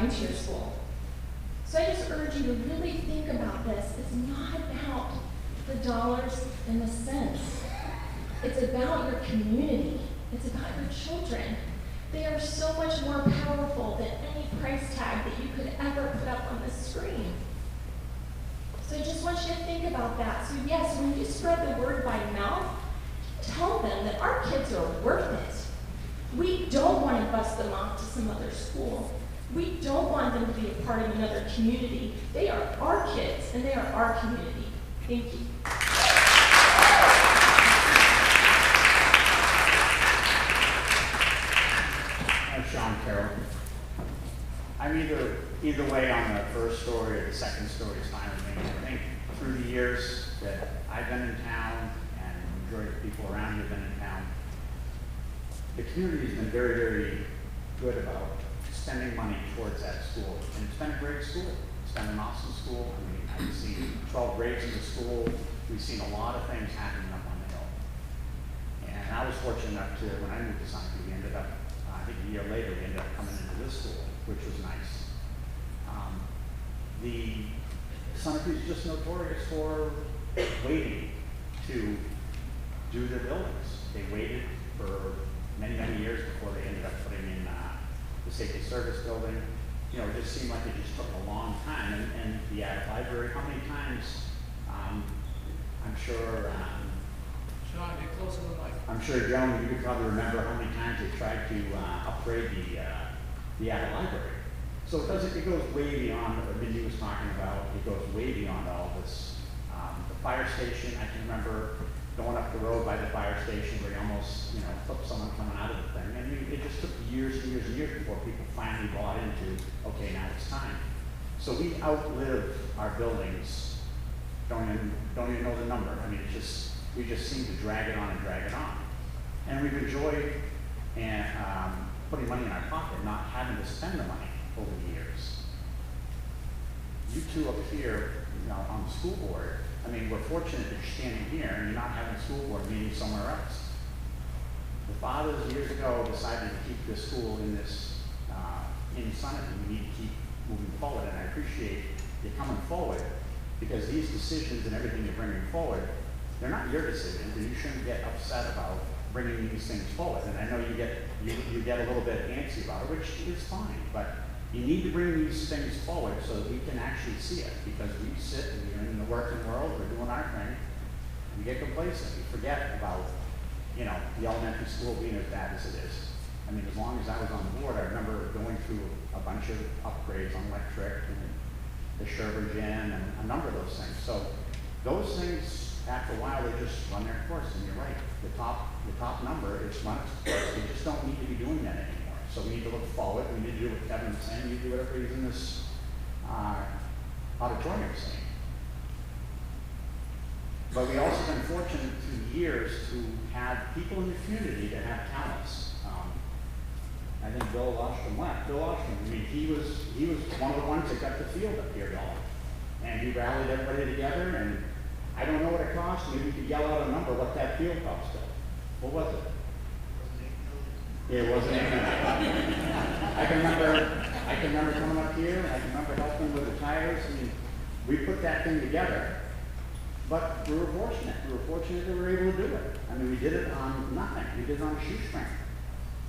going to your school. So I just urge you to really think about this. It's not about the dollars and the cents. It's about your community. It's about your children. They are so much more powerful than any price tag that you could ever put up on the screen. So I just want you to think about that. So yes, when you spread the word by mouth, tell them that our kids are worth it. We don't want to bust them off to some other school. We don't want them to be a part of another community. They are our kids, and they are our community. Thank you. I'm Sean Carroll. I'm either way on the first story or the second story is fine with me. I think through the years that I've been in town and the majority of people around me have been in town, the community has been very, very good about spending money towards that school. And it's been a great school. It's been an awesome school. I mean, I've seen 12 grades in the school. We've seen a lot of things happening up on the hill. And I was fortunate enough to, when I moved to Sunapee, we ended up, I think a year later, we ended up coming into this school, which was nice. The Sunapee is just notorious for waiting to do their buildings. They waited for many, many years before they ended up putting in the safety service building. You know, it just seemed like it just took a long time. And the library, how many times, I'm sure, Sean, get closer to the mic. I'm sure, Joan, you could probably remember how many times they tried to upgrade the attic library. So it goes way beyond what Mindy was talking about. It goes way beyond all this. The fire station, I can remember going up the road by the fire station where you almost, flipped someone coming out of the thing. And it just took years and years and years before people finally bought into, okay, now it's time. So we outlive our buildings, don't even know the number. I mean, we just seem to drag it on and drag it on. And we've enjoyed putting money in our pocket, not having to spend the money over the years. You two up here, on the school board, I mean, we're fortunate that you're standing here and you're not having a school board meeting somewhere else. The fathers years ago decided to keep this school in Sunapee. We need to keep moving forward, and I appreciate you coming forward because these decisions and everything you're bringing forward, they're not your decisions, and you shouldn't get upset about bringing these things forward. And I know you get a little bit antsy about it, which is fine, but you need to bring these things forward so that we can actually see it, because we sit and we're in the working world, we're doing our thing, and we get complacent. We forget about, the elementary school being as bad as it is. I mean, as long as I was on the board, I remember going through a bunch of upgrades on electric and the Sherber gym and a number of those things. So those things, after a while, they just run their course, and you're right. The top number is run its course. We just don't need to be doing that anymore. So we need to look forward. We need to do what Kevin was saying. We need to do whatever he's in this auditorium saying. But we also been fortunate through the years to have people in the community that have talents. I think Bill Oshman left. Bill Oshman, I mean, he was one of the ones that got the field up here going. And he rallied everybody together, and I don't know what it cost. Maybe you could yell out a number what that field cost. What was it? It wasn't anything. I can remember coming up here, and I can remember helping with the tires. I mean, we put that thing together, but we were fortunate. We were fortunate that we were able to do it. I mean, we did it on nothing. We did it on a shoestring.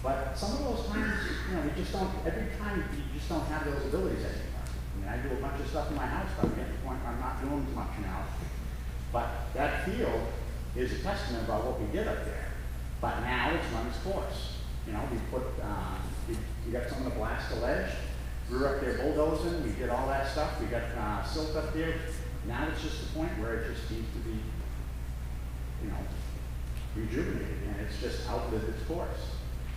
But some of those times, we just don't, every time you just don't have those abilities anymore. I mean, I do a bunch of stuff in my house, but I'm getting to the point where I'm not doing as much now. But that field is a testament about what we did up there. But now it's run its course. We put, we got someone to blast the ledge. We were up there bulldozing. We did all that stuff. We got silt up there. Now it's just a point where it just needs to be, rejuvenated, and it's just outlived its course.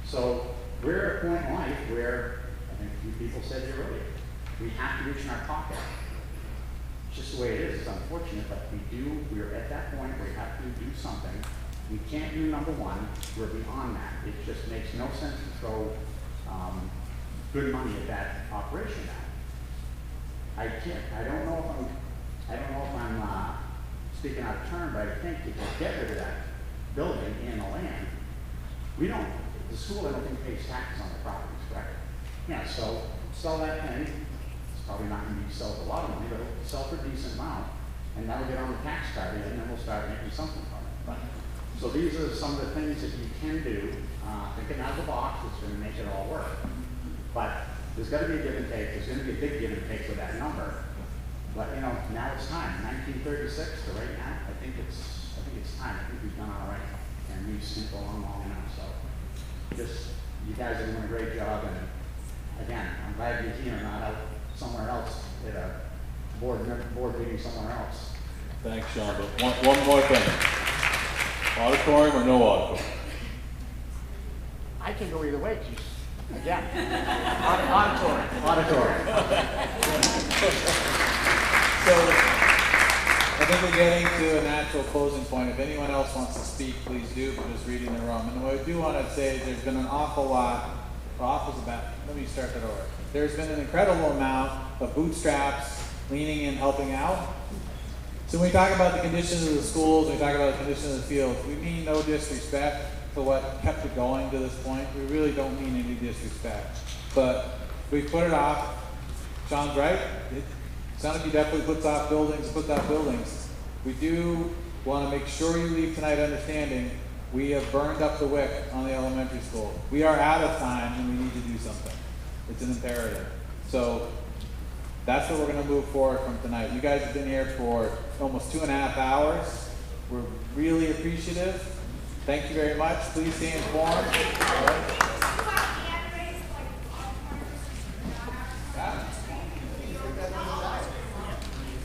So we're at a point in life where, I think a few people said here earlier, we have to reach in our pocket. It's just the way it is. It's unfortunate, but we're at that point where we have to do something. We can't do number one. We're beyond that. It just makes no sense to throw good money at that operation now. I don't know if I'm speaking out of turn, but I think if we get rid of that building and the land, the school, I don't think, pays taxes on the properties, correct? Yeah, so sell that thing. It's probably not gonna be sell for a lot of money, but it'll sell for a decent amount, and that'll get on the tax card, and then we'll start making something from it. Right? So these are some of the things that you can do, thinking out of the box, it's gonna make it all work. But there's gotta be a give and take, there's gonna be a big give and take with that number. But you know, now it's time, 1936 to right now, I think it's time, I think we've done all right, and we've seen along long enough, so. Just, you guys are doing a great job, and again, I'm glad you're here, not out somewhere else at a board meeting somewhere else. Thanks, Sean, but one more thing. Auditorium or no auditorium? I can go either way, again, auditorium. So, I think we're getting to a natural closing point. If anyone else wants to speak, please do, but just reading the room. And what I do want to say is there's been an awful lot, let me start that over. There's been an incredible amount of bootstraps, leaning in, helping out. So when we talk about the conditions of the schools, when we talk about the conditions of the fields, we mean no disrespect to what kept it going to this point. We really don't mean any disrespect. But we put it off. Sean's right. Sunapee definitely puts off buildings. We do want to make sure you leave tonight understanding we have burned up the wick on the elementary school. We are out of time and we need to do something. It's an imperative. So that's what we're going to move forward from tonight. You guys have been here for almost 2.5 hours. We're really appreciative. Thank you very much. Please stay informed.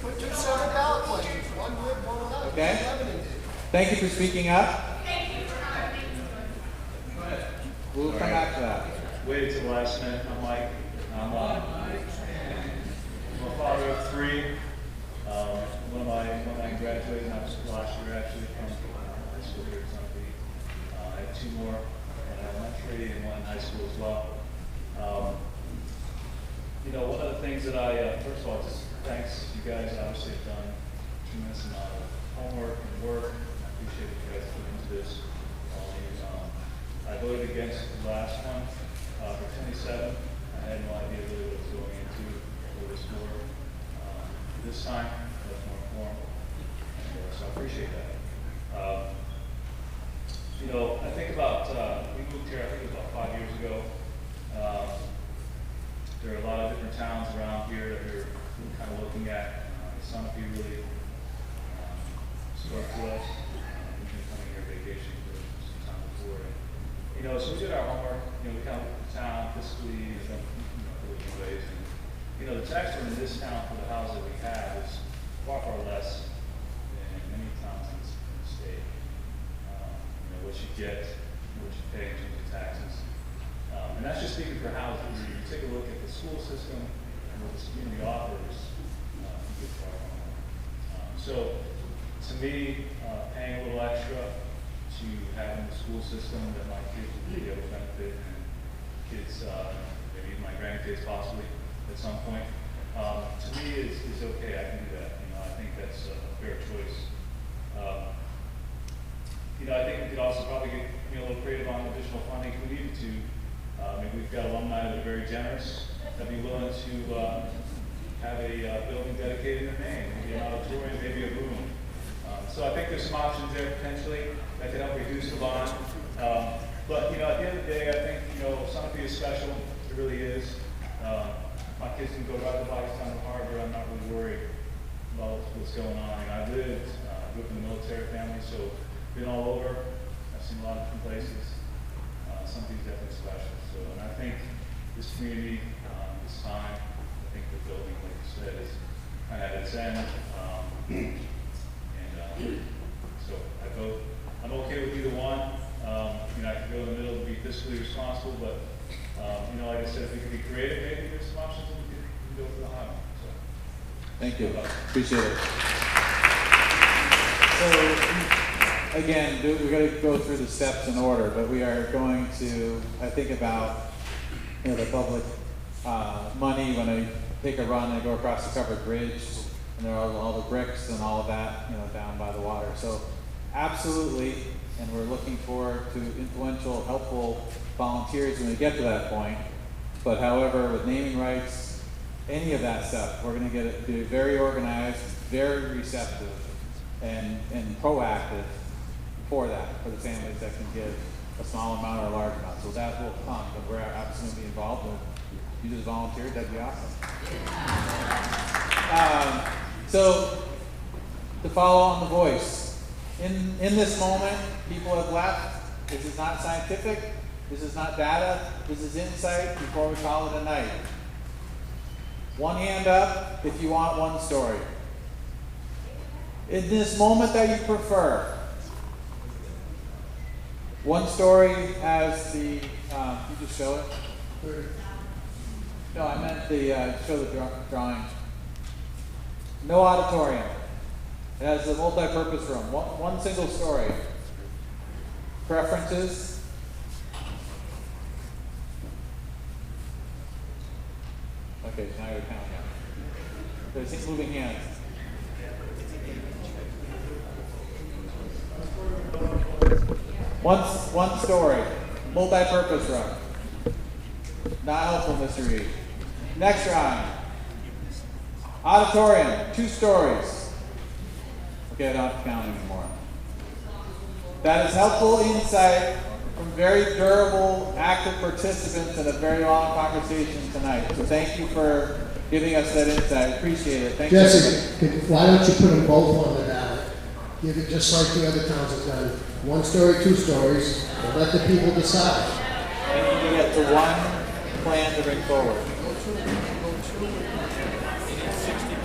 Put 2 separate ballot questions, one good, one without. Okay. Thank you for speaking up. We'll come back to that. Waited till the last minute. I'm Mike. I'm a father of 3. One of my graduated last year actually from high school here at Sunapee. I have 2 more in elementary and 1 in high school as well. You know, one of the things that first of all, just thanks, you guys obviously have done a tremendous amount of homework and work. I appreciate you guys putting into this. I voted against the last one for 27. I had no idea really what I was going into for this board. This time, I was more informed, so I appreciate that. You know, I think about, we moved here, I think it was about 5 years ago. There are a lot of different towns around here that we're kind of looking at. Sunapee really spoke to us. We've been coming here vacation for some time before. And, you know, so we did our homework. You know, we kind of looked at the town fiscally, in ways. And, you know, the tax rate in this town for the houses that we have is far, far less than many towns in the state. You know, what you get, what you pay in terms of taxes. And that's just speaking for houses. You take a look at the school system and what this community offers, you get far from. So, to me, paying a little extra to have in the school system that my kids will be able to benefit, and kids, maybe even my grandkids possibly at some point, to me is okay. I can do that. You know, I think that's a fair choice. You know, I think we could also probably get a little creative on additional funding if we needed to. Maybe we've got alumni that are very generous that be willing to have a building dedicated in their name, maybe an auditorium, maybe a room. So I think there's some options there potentially that could help reduce the bond. But you know, at the end of the day, I think Sunapee is special. It really is. My kids can go ride the bikes down the harbor. I'm not really worried about what's going on. I mean, I grew up in a military family, so been all over. I've seen a lot of different places. Something's definitely special. So, and I think this community, this time, I think the building, like you said, is kind of at its end. So I vote. I'm okay with either one. You know, I could go in the middle and be fiscally responsible, but you know, like I said, if we could be creative, maybe there's some options that we can go for the high one. So, thank you. Appreciate it. So, again, we're going to go through the steps in order, but we are going to, I think about, the public money when I take a run and go across the covered bridge, and there are all the bricks and all of that, down by the water. So, absolutely, and we're looking forward to influential, helpful volunteers when we get to that point. But however, with naming rights, any of that stuff, we're gonna get it, be very organized, very receptive, and proactive for that, for the families that can give a small amount or a large amount. So that will come, but we're absolutely involved. If you just volunteered, that'd be awesome. So, to follow on the voice, in this moment, people have left. This is not scientific. This is not data. This is insight before we call it a night. One hand up if you want one story. In this moment that you prefer, one story has the, you just show it? No, I meant the, show the drawing. No auditorium. It has a multi-purpose room. One single story. Preferences. Okay, so now you're counting out. There's moving hands. One story. Multi-purpose room. Not helpful, Mr. Reed. Next round. Auditorium, 2 stories. Okay, I don't have to count anymore. That is helpful insight from very durable, active participants in a very long conversation tonight. So thank you for giving us that insight. Appreciate it. Thank you. Jesse, why don't you put them both on the ballot? Give it just like the other towns have done. 1 story, 2 stories, and let the people decide. And you get to one plan to bring forward. You need 60